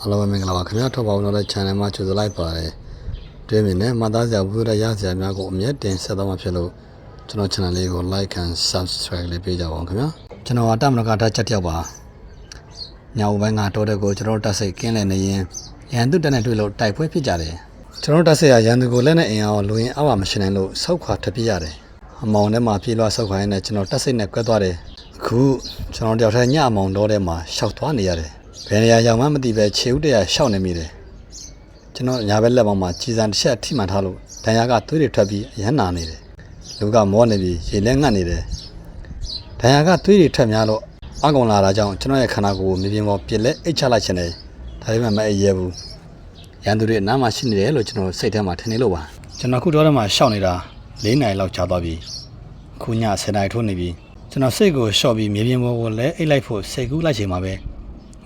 အားလုံးပဲမင်္ဂလာပါခင်ဗျာထောက်ပါဝင်တဲ့ channel မှာကြိုဆိုလိုက်ပါတယ်ဒီမြင်နဲ့မှတ်သားစရာဘူးရရစရာများကိုအမြဲတင်ဆက်သွားမှာဖြစ်လို့ကျွန်တော် channel လေးကို like and subscribe လေးပေးကြပါဦးခင်ဗျာကျွန်တော်တမန်ကဓာတ်ချက်တယောက်ပါညောင်ပိုင်းကတော်တဲ့ကိုကျွန်တော်တက်စိတ်ကင်းလည်နေရင်ရန်သူတက်နဲ့တွေ့လို့တိုက်ပွဲဖြစ်ကြတယ်ကျွန်တော်တက်စိတ်ရရန်သူကိုလက်နဲ့အင်အားလူရင်အဝမရှင်နိုင်လို့ဆောက်ခွာထပြရတယ်အမောင်ထဲမှာပြေးလွှားဆောက်ခွာရင်းနဲ့ကျွန်တော်တက်စိတ်နဲ့ကွက်သွားတယ်အခုကျွန်တော်တယောက်တည်းညအမောင်တော့ထဲမှာရှောက်သွားနေရတယ်ဘယ်နေရာရောက်မှမသိပဲခြေဥတရရှောက်နေမိတယ်ကျွန်တော်ညာဘက်လက်ပေါင်းမှာကြီးစံတစ်ချက်ထိမှန်ထားလို့ဒဏ်ရာကသွေးတွေထွက်ပြီးအရမ်းနာနေတယ်လူကမောနေပြီးရေလဲငတ်နေတယ်ဒဏ်ရာကသွေးတွေထွက်များလို့အကောင်လာတာကြောင့်ကျွန်တော်ရဲ့ခန္ဓာကိုယ်ကိုမြေပြင်ပေါ်ပြစ်လက်အိတ်ချလိုက်ချင်တယ်ဒါပေမဲ့မအေးရဘူးရန်သူတွေအနားမှာရှိနေတယ်လို့ကျွန်တော်စိတ်ထဲမှာထင်နေလို့ပါကျွန်တော်ခုတော့မှရှောက်နေတာ၄နိုင်လောက်ကြာသွားပြီခုည10နိုင်ထိုးနေပြီကျွန်တော်စိတ်ကိုရှော့ပြီးမြေပြင်ပေါ်ကိုလဲအိတ်လိုက်ဖို့စိတ်ကူးလိုက်ချိန်မှာပဲ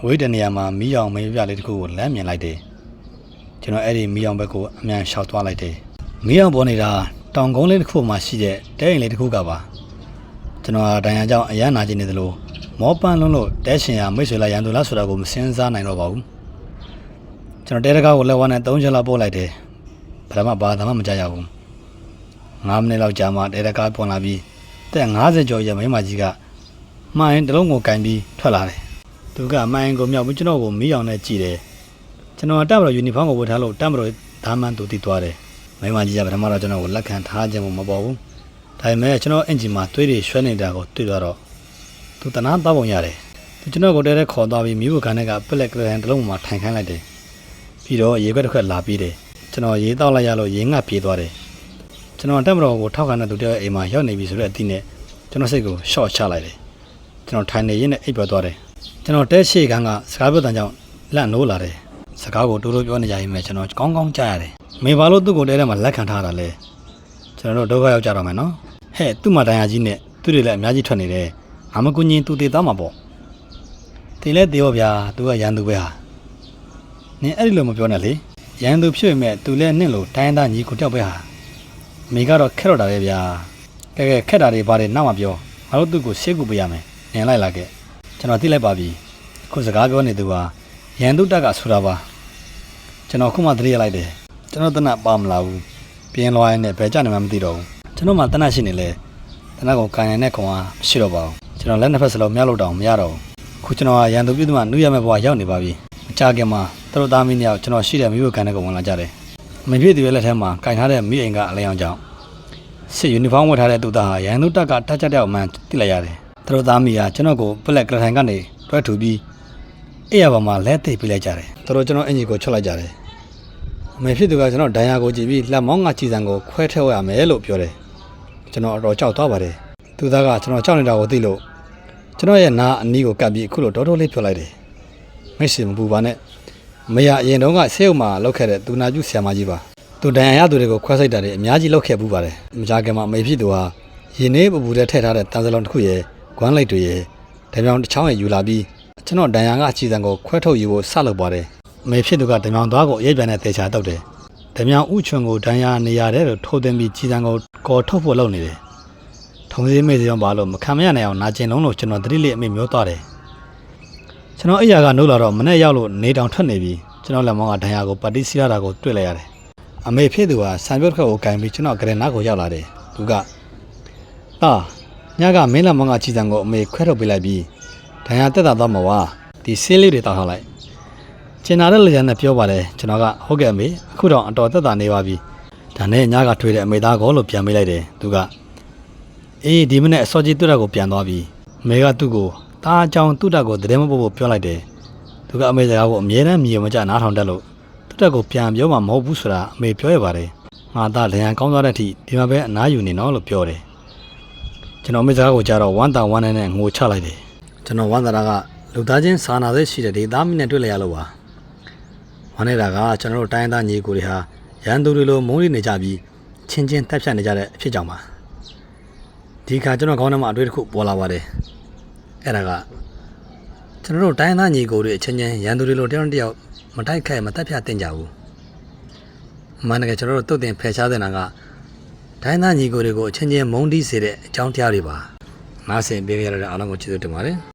ဝေးတဲ့နေရာမှာမီးအောင်မင်းပြလေးတစ်ခုကိုလမ်းမြင်လိုက်တယ်ကျွန်တော်အဲ့ဒီမီးအောင်ဘက်ကိုအမြန်ရှောက်သွားလိုက်တယ်မီးအောင်ပေါ်နေတာတောင်ကုန်းလေးတစ်ခုမှရှိတဲ့တဲအိမ်လေးတစ်ခုကပါကျွန်တော်ဒဏ်ရာကြောင့်အရန်နာကျင်နေသလိုမောပန်းလုံးလို့တဲရှင်ရမိတ်ဆွေလာရန်သူလားဆိုတာကိုမစင်စားနိုင်တော့ပါဘူးကျွန်တော်တဲတကားကိုလက်ဝါးနဲ့3ချက်လောက်ပို့လိုက်တယ်ဘာမှမကြရဘူး9မိနစ်လောက်ကြာမှတဲတကားပွန်လာပြီးတဲ့50ကျော်ရမိမကြီးကမှိုင်းတလုံးကိုကင်ပြီးထွက်လာတယ်သူကမိုင်းကိုမြောက်ပြီးကျွန်တော်ကိုမီးအောင်နဲ့ကြည့်တယ်ကျွန်တော်တပ်မတော်ယူနီဖောင်းကိုဝတ်ထားလို့တပ်မတော်ဓာမန်တူတည်သွားတယ်မိမကြီးကပထမတော့ကျွန်တော်ကိုလက်ခံထားခြင်းမပေါ်ဘူးဒါပေမဲ့ကျွန်တော်အင်ဂျင်မှာသွေးတွေရွှဲနေတာကိုတွေ့တော့သူတနာတောက်ပုံရတယ်သူကျွန်တော်ကိုတဲတဲခေါ်သွားပြီးမိဘကန်နဲ့ကပလက်ကရန်တလုံးမှာထိုင်ခိုင်းလိုက်တယ်ပြီးတော့ရေခွက်တစ်ခွက်လာပြီးတယ်ကျွန်တော်ရေတောက်လိုက်ရလို့ရေငတ်ပြေးသွားတယ်ကျွန်တော်တပ်မတော်ကိုထောက်ခံတဲ့သူတယောက်အိမ်မှာရောက်နေပြီဆိုတဲ့အသည့်နဲ့ကျွန်တော်စိတ်ကိုရှော့ချလိုက်တယ်ကျွန်တော်ထိုင်နေရင်းနဲ့အိပ်ပျော်သွားတယ်ကျွန်တော်တဲရှိကန်းကစကားပြောတဲ့ကြောင့်လက်နိုးလာတယ်စကားကိုတိုးတိုးပြောနေကြရင်ပဲကျွန်တော်ကောင်းကောင်းကြားရတယ်မေဘာလို့သူ့ကိုတဲထဲမှာလက်ခံထားတာလဲကျွန်တော်တို့ဒုက္ခရောက်ကြတော့မယ်နော်ဟဲ့သူ့မှာဒဏ်ရာကြီးနဲ့သူ့တွေလည်းအများကြီးထွက်နေတယ်ငါမကူညီသူတည်သားမှာပေါ့တင်လဲတေရောဗျာသူကရန်သူပဲဟာနင်အဲ့ဒီလိုမပြောနဲ့လေရန်သူဖြစ်ပေမဲ့သူလည်းနှင့်လို့တိုင်းသားညီကိုတောက်ပဲဟာမိကတော့ခက်တော့တာပဲဗျာကဲခက်တာတွေပါတယ်နောက်မှပြောငါတို့သူ့ကိုရှေ့ကူပေးရမယ်နင်လိုက်လာခဲ့ကျွန်တော်သိလိုက်ပါပြီခုစကားပြောနေသူဟာရန်သူတက်ကဆိုတာပါကျွန်တော်ခုမှသတိရလိုက်တယ်ကျွန်တော်တနတ်ပါမလာဘူးပြင်းလွှားရင်းနဲ့ဘယ်ကြနေမှမသိတော့ဘူးကျွန်တော်မှတနတ်ရှိနေလေတနတ်ကိုကန်ရတဲ့ကောင်ကမရှိတော့ပါဘူးကျွန်တော်လက်နှစ်ဖက်စလုံးမြောက်လို့တောင်မရတော့ဘူးခုကျွန်တော်ကရန်သူပြည်သူမှနှူးရမဲ့ဘဝရောက်နေပါပြီမကြခင်မှာသူတို့သားမင်းတွေကျွန်တော်ရှိတဲ့မိဘကန်တဲ့ကောင်ဝင်လာကြတယ်မပြည့်သူရဲ့လက်ထဲမှာကင်ထားတဲ့မိအိမ်ကအလဲအောင်ကြောင့်စစ်ယူနီဖောင်းဝတ်ထားတဲ့သူသားဟာရန်သူတက်ကတက်ကြတဲ့အမှန်သိလိုက်ရတယ်သူတို့သားမီးကကျွန်တော်ကိုပလက်ကလထိုင်ကနေတွဲထူပြီးအေးရပါမှာလက်သိပ်ပေးလိုက်ကြတယ်သူတို့ကျွန်တော်အင်ကြီးကိုချွတ်လိုက်ကြတယ်အမေဖြစ်သူကကျွန်တော်ဒဏ်ရာကိုကြည့်ပြီးလက်မောင်းကကြည်စံကိုခွဲထည့်ရမယ်လို့ပြောတယ်ကျွန်တော်အတော်ကြောက်သွားပါတယ်သူသားကကျွန်တော်ကြောက်နေတာကိုသိလို့ကျွန်တော်ရဲ့နားအနီးကိုကပ်ပြီးအခုလိုတော်တော်လေးပြောလိုက်တယ်မိတ်ဆွေမပူပါနဲ့မရအရင်တုန်းကဆေးရုံမှာလောက်ခဲ့တဲ့သူနာကျူဆရာမကြီးပါသူဒဏ်ရာရသူတွေကိုခွဲစိတ်တာတွေအများကြီးလောက်ခဲ့ပူပါတယ်မကြခင်မှာအမေဖြစ်သူဟာရင်နေပူတဲ့ထည့်ထားတဲ့တန်စလုံးတစ်ခုရဲ့ကွမ်းလိုက်တွေရဲ့ဓာမြောင်တစ်ချောင်းရဲ့ယူလာပြီးကျွန်တော်ဒဏ်ရာကအချီစံကိုခွဲထုတ်ယူဖို့စလုပ်ပါတယ်အမေဖြစ်သူကဓာမြောင်သွားကိုအေးပြန်နဲ့တေချာတုတ်တယ်ဓာမြောင်ဥချွန်ကိုဒဏ်ရာနေရတယ်လို့ထိုးသွင်းပြီးချီစံကိုကော်ထုတ်ဖို့လုပ်နေတယ်ထုံစည်းမေးစရောပါလို့မခံမရနိုင်အောင်နာကျင်လုံးလို့ကျွန်တော်သတိလေးအမေမျိုးသွားတယ်ကျွန်တော်အိယာကနိုးလာတော့မနဲ့ရောက်လို့နေတောင်ထွက်နေပြီကျွန်တော်လက်မောင်းကဒဏ်ရာကိုပတ်တိစီရတာကိုတွေ့လိုက်ရတယ်အမေဖြစ်သူကဆံပြုတ်ခက်ကိုကင်ပြီးကျွန်တော်ဂရနာကိုရောက်လာတယ်သူကညကမင်းလက်မောင်းကချီစံကိုအမေခွဲထုတ်ပေးလိုက်ပြီးဒဏ်ရာတက်တာတော့မဝါဒီဆေးလေးတွေတောက်ထားလိုက်ကျင်နာတဲ့လေရန်နဲ့ပြောပါတယ်ကျွန်တော်ကဟုတ်ကဲ့အမေအခုတော့အတော်တက်တာနေပါပြီဒါနဲ့ညကထွေးတဲ့အမေသားကောလို့ပြန်ပေးလိုက်တယ်သူကအေးဒီမနေ့အစောကြီးတူတာကိုပြန်သွားပြီအမေကသူ့ကိုတားကြောင်တူတာကိုတည်းမပို့ဖို့ပြောလိုက်တယ်သူကအမေစကားကိုအမြဲတမ်းမြေမကျနားထောင်တတ်လို့တူတာကိုပြန်ပြောမှမဟုတ်ဘူးဆိုတာအမေပြောရပါတယ်ငါသားလျံကောင်းသွားတဲ့အထိဒီမှာပဲအနားယူနေနော်လို့ပြောတယ်ကျွန်တော်အမေစကားကိုကြားတော့ဝမ်းတာဝမ်းနဲ့ငိုချလိုက်တယ်ကျွန်တော်ဝမ်းသာတာကလူသားချင်းစာနာသိရှိတဲ့ဒေသားမင်းနဲ့တွေ့လိုက်ရလို့ပါဝမ်းနေတာကကျွန်တော်တို့တိုင်းသားညီကိုတွေဟာရန်သူတွေလိုမုန်းလိနေကြပြီးချင်းချင်းတက်ဖြတ်နေကြတဲ့အဖြစ်ကြောင့်ပါဒီခါကျွန်တော်ခေါင်းထဲမှာအတွေ့အကြုံပေါ်လာပါတယ်အဲ့ဒါကကျွန်တော်တို့တိုင်းသားညီကိုတွေအချင်းချင်းရန်သူတွေလိုတယောက်မတိုက်ခိုက်မတက်ဖြတ်တင်ကြဘူးအမှန်တကယ်ကျွန်တော်တို့တုတ်တင်ဖယ်ရှားတဲ့နာကတိုင်းသားညီကိုတွေကိုအချင်းချင်းမုန်းတီးစေတဲ့အကြောင်းတရားတွေပါနားဆင်ပေးကြရတဲ့အားလုံးကိုကျေးဇူးတင်ပါတယ်